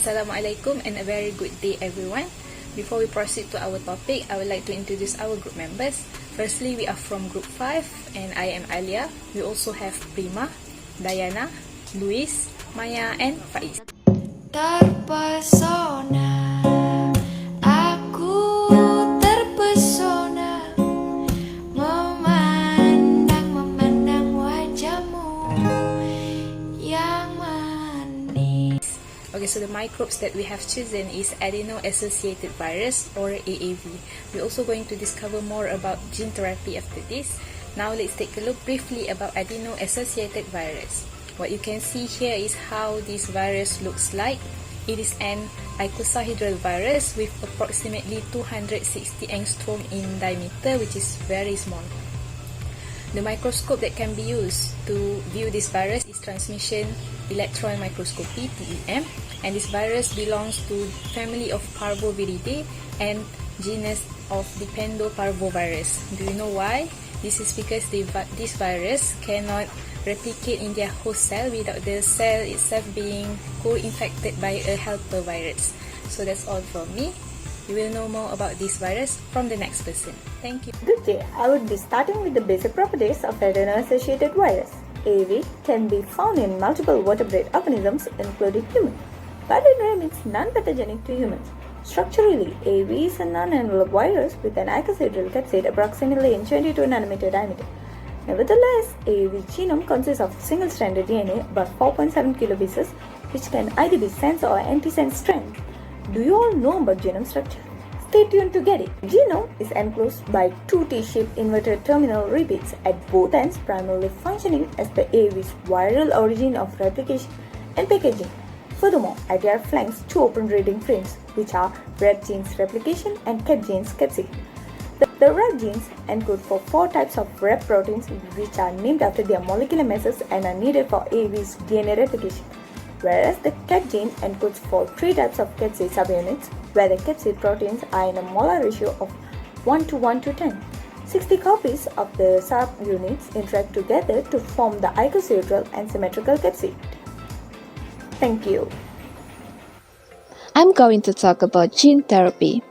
Assalamualaikum and a very good day everyone. Before we proceed to our topic, I would like to introduce our group members. Firstly, we are from group 5 and I am Alia. We also have Prima, Diana, Luis, Maya and Faiz. Terpesona, aku terpesona memandang wajahmu yang manis. Okay, so the microbes that we have chosen is Adeno-associated Virus or AAV. We're also going to discover more about gene therapy after this. Now let's take a look briefly about Adeno-associated Virus. What you can see here is how this virus looks like. It is an icosahedral virus with approximately 260 angstrom in diameter, which is very small. The microscope that can be used to view this virus is transmission electron microscopy (TEM), and this virus belongs to family of Parvoviridae and genus of Dipendoparvovirus. Do you know why? This is because this virus cannot replicate in their host cell without the cell itself being co-infected by a helper virus. So that's all from me. You will know more about this virus from the next person. Thank you. Good day. I would be starting with the basic properties of Adeno-associated virus. AAV can be found in multiple vertebrate organisms including humans, but it remains non-pathogenic to humans. Structurally, AAV is a non-enveloped virus with an icosahedral capsid approximately in 22 nanometer diameter. Nevertheless, AAV genome consists of single-stranded DNA about 4.7 kilobases, which can either be sense or antisense strand. Do you all know about genome structure? Stay tuned to get it. Genome is enclosed by two T-shaped inverted terminal repeats at both ends, primarily functioning as the AAV's viral origin of replication and packaging. Furthermore, at their flanks, two open reading frames, which are rep genes replication and cap genes capsid. The rep genes encode for 4 types of rep proteins, which are named after their molecular masses and are needed for AAV's DNA replication, whereas the cap gene encodes for 3 types of capsid subunits, where the capsid proteins are in a molar ratio of 1:1:10. 60 copies of the subunits interact together to form the icosahedral and symmetrical capsid. Thank you. I'm going to talk about gene therapy.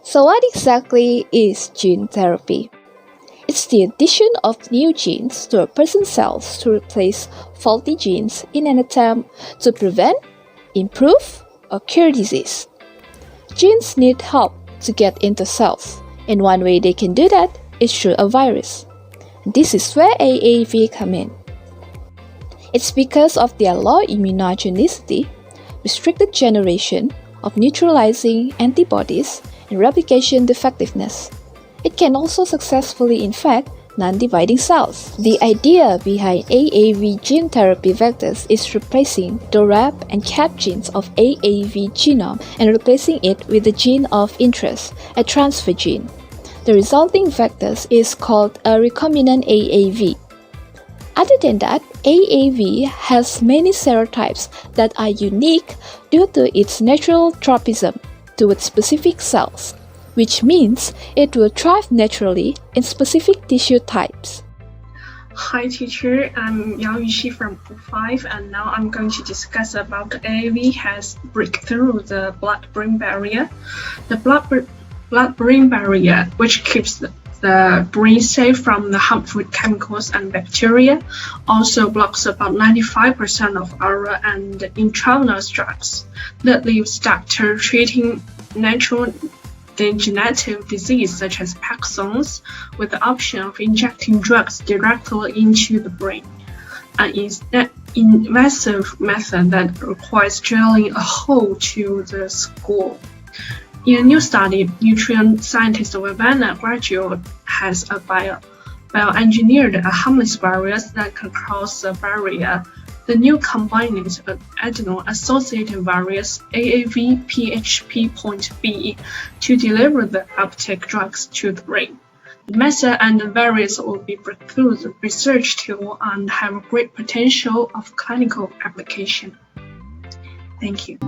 So what exactly is gene therapy? It's the addition of new genes to a person's cells to replace faulty genes in an attempt to prevent, improve, or cure disease. Genes need help to get into cells, and one way they can do that is through a virus. This is where AAV come in. It's because of their low immunogenicity, restricted generation of neutralizing antibodies, and replication defectiveness. It can also successfully infect non-dividing cells. The idea behind AAV gene therapy vectors is replacing the rep and cap genes of AAV genome and replacing it with the gene of interest, a transfer gene. The resulting vectors is called a recombinant AAV. Other than that, AAV has many serotypes that are unique due to its natural tropism towards specific cells, which means it will thrive naturally in specific tissue types. Hi teacher, I'm Yang Yuxi from Group 5 and now I'm going to discuss about the AAV has break through the blood-brain barrier. The blood-brain barrier, which keeps the brain safe from the harmful chemicals and bacteria, also blocks about 95% of oral and intravenous drugs that leaves doctor treating natural degenerative disease such as Parkinson's with the option of injecting drugs directly into the brain, an invasive method that requires drilling a hole to the skull. In a new study, nutrient scientist Savannah graduate has bioengineered a harmless virus that can cross the barrier. The new combined Adeno-associated virus AAV-PHP.B to deliver the uptake drugs to the brain. The method and the virus will be breakthrough research tool and have a great potential of clinical application. Thank you.